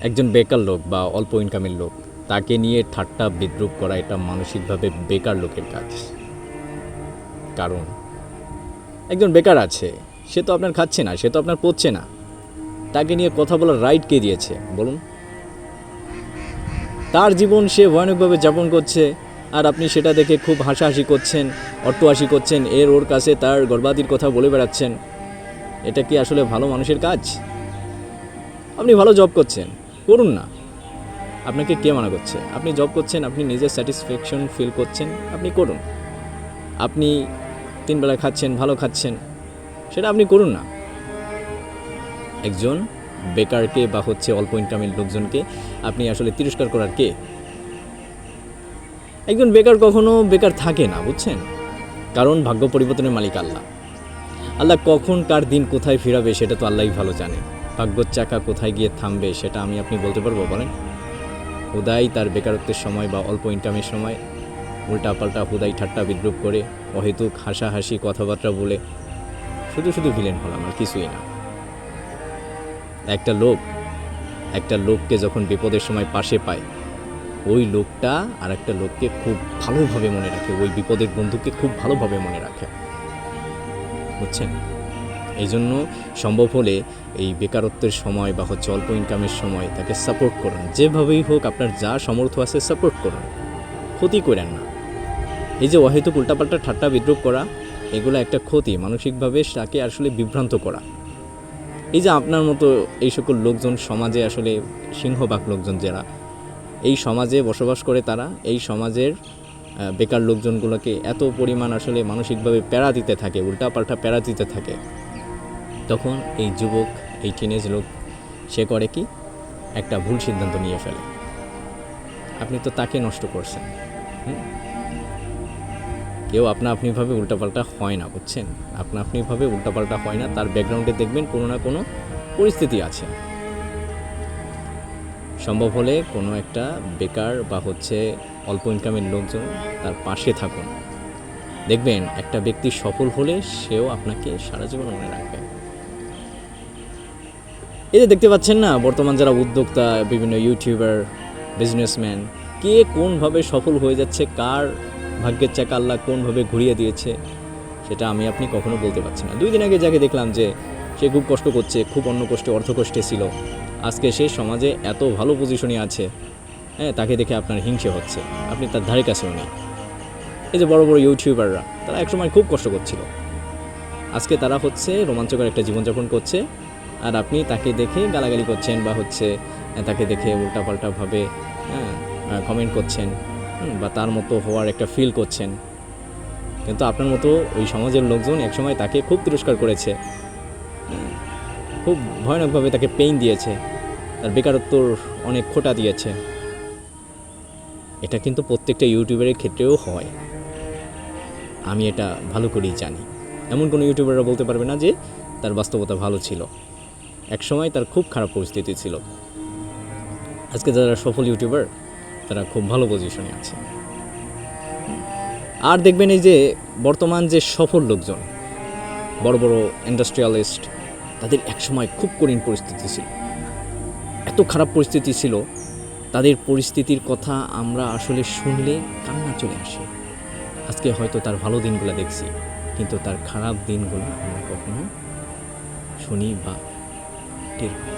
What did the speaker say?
একজন বেকার লোক বা অল্প ইনকামের লোক, তাকে নিয়ে ঠাট্টা বিদ্রূপ করা এটা মানসিকভাবে বেকার লোকের কাজ। কারণ একজন বেকার আছে, সে তো আপনার খাচ্ছে না, সে তো আপনার পচছে না, তাকে নিয়ে কথা বলার রাইট কে দিয়েছে বলুন? তার জীবন সে ভয়ানকভাবে যাপন করছে, আর আপনি সেটা দেখে খুব হাসাহাসি করছেন, অট্টহাসি করছেন, ওর কাছে তার গর্বাদির কথা বলে বেড়াচ্ছেন। এটা কি আসলে ভালো মানুষের কাজ? আপনি ভালো জব করছেন, করুন না। আপনাকে কে মানা করছে? আপনি জব করছেন, আপনি নিজের স্যাটিসফ্যাকশন ফিল করছেন, আপনি করুন। আপনি 3 বেলা খাচ্ছেন, ভালো খাচ্ছেন, সেটা আপনি করুন না। একজন বেকারকে বা অল্প ইনকামের লোকজনকে আপনি আসলে তিরস্কার করার কে? একজন বেকার কখনো বেকার থাকে না, বুঝছেন? কারণ ভাগ্য পরিবর্তনের মালিক আল্লাহ। আল্লাহ কখন কার দিন কোথায় ফিরাবে সেটা তো আল্লাহই ভালো জানে। ভাগ্যর চাকা কোথায় গিয়ে থামবে সেটা আমি আপনি বলতে পারবো বলেন? হুদাই তার বেকারত্বের সময় বা অল্প ইনকামের সময় উল্টাপাল্টা হুদাই ঠাট্টা বিদ্রুপ করে অহেতুক হাসাহাসি কথাবার্তা বলে শুধু শুধু ভিলেন হলাম, আর কিছুই না। একটা লোককে যখন বিপদের সময় পাশে পায়, ওই লোকটা আর একটা লোককে খুব ভালোভাবে মনে রাখে, ওই বিপদের বন্ধুকে খুব ভালোভাবে মনে রাখে, বুঝছেন? এই জন্য সম্ভব হলে এই বেকারত্বের সময় বা অল্প ইনকামের সময় তাকে সাপোর্ট করুন, যেভাবেই হোক আপনার যা সামর্থ্য আছে সাপোর্ট করুন, ক্ষতি করেন না। এই যে অহেতুক উল্টাপাল্টা ঠাট্টা বিদ্রুপ করা, এগুলো একটা ক্ষতি, মানসিকভাবে তাকে আসলে বিভ্রান্ত করা। এই যে আপনার মতো এই সকল লোকজন সমাজে আসলে সিংহভাগ লোকজন যারা এই সমাজে বসবাস করে, তারা এই সমাজের বেকার লোকজনগুলোকে এত পরিমাণ আসলে মানসিকভাবে প্যারা দিতে থাকে, উল্টাপাল্টা প্যারা দিতে থাকে, তখন এই যুবক, এই টিনেজ লোক সে করে কি? একটা ভুল সিদ্ধান্ত নিয়ে ফেলে। আপনি তো তাকে নষ্ট করছেন। কেউ আপনিভাবে উল্টাপাল্টা হয় না, বুঝছেন? আপনিভাবে উল্টাপাল্টা হয় না, তার ব্যাকগ্রাউন্ডে দেখবেন কোনো না কোনো পরিস্থিতি আছে। সম্ভব হলে কোনো একটা বেকার বা অল্প ইনকামের লোকজন তার পাশে থাকুন, দেখবেন একটা ব্যক্তি সফল হলে সেও আপনাকে সারা জীবন মনে রাখবে। এই যে দেখতে পাচ্ছেন না, বর্তমান যারা উদ্যোক্তা, বিভিন্ন ইউটিউবার, বিজনেসম্যান, কে কোনভাবে সফল হয়ে যাচ্ছে, কার ভাগ্যের চাকা আল্লাহ কোনভাবে ঘুরিয়ে দিয়েছে, সেটা আমি আপনি কখনো বলতে পারছি না। 2 দিন আগে যাকে দেখলাম যে সে খুব কষ্ট করছে, খুব অর্থকষ্টে ছিল, আজকে সে সমাজে এত ভালো পজিশনে আছে, তাকে দেখে আপনার হিংসে হচ্ছে, আপনি তার ধারে কাছেও নেই। এই যে বড় বড় ইউটিউবাররা, তারা একসময় খুব কষ্ট করছিল, আজকে তারা রোমাঞ্চকর একটা জীবনযাপন করছে, আর আপনি তাকে দেখে গালাগালি করছেন বা তাকে দেখে উল্টাপাল্টাভাবে কমেন্ট করছেন, বা তার মতো হওয়ার একটা ফিল করছেন। কিন্তু আপনার মতো ওই সমাজের লোকজন একসময় তাকে খুব তিরস্কার করেছে, খুব ভয়ানকভাবে তাকে পেইন দিয়েছে, তার বেকারত্বর অনেক খোঁটা দিয়েছে। এটা কিন্তু প্রত্যেকটা ইউটিউবারের ক্ষেত্রেও হয়, আমি এটা ভালো করেই জানি। এমন কোনো ইউটিউবাররা বলতে পারবে না যে তার বাস্তবতা ভালো ছিল, একসময় তার খুব খারাপ পরিস্থিতি ছিল। আজকে যারা সফল ইউটিউবার, তারা খুব ভালো পজিশনে আছে। আর দেখবেন এই যে বর্তমান যে সফল লোকজন, বড় বড় ইন্ডাস্ট্রিয়ালিস্ট, তাদের একসময় খুব কঠিন পরিস্থিতি ছিল, এত খারাপ পরিস্থিতি ছিল, তাদের পরিস্থিতির কথা আমরা আসলে শুনলে কান্না চলে আসে। আজকে হয়তো তার ভালো দিনগুলো দেখছি, কিন্তু তার খারাপ দিনগুলো আমরা কখনো শুনি বা টের পাই।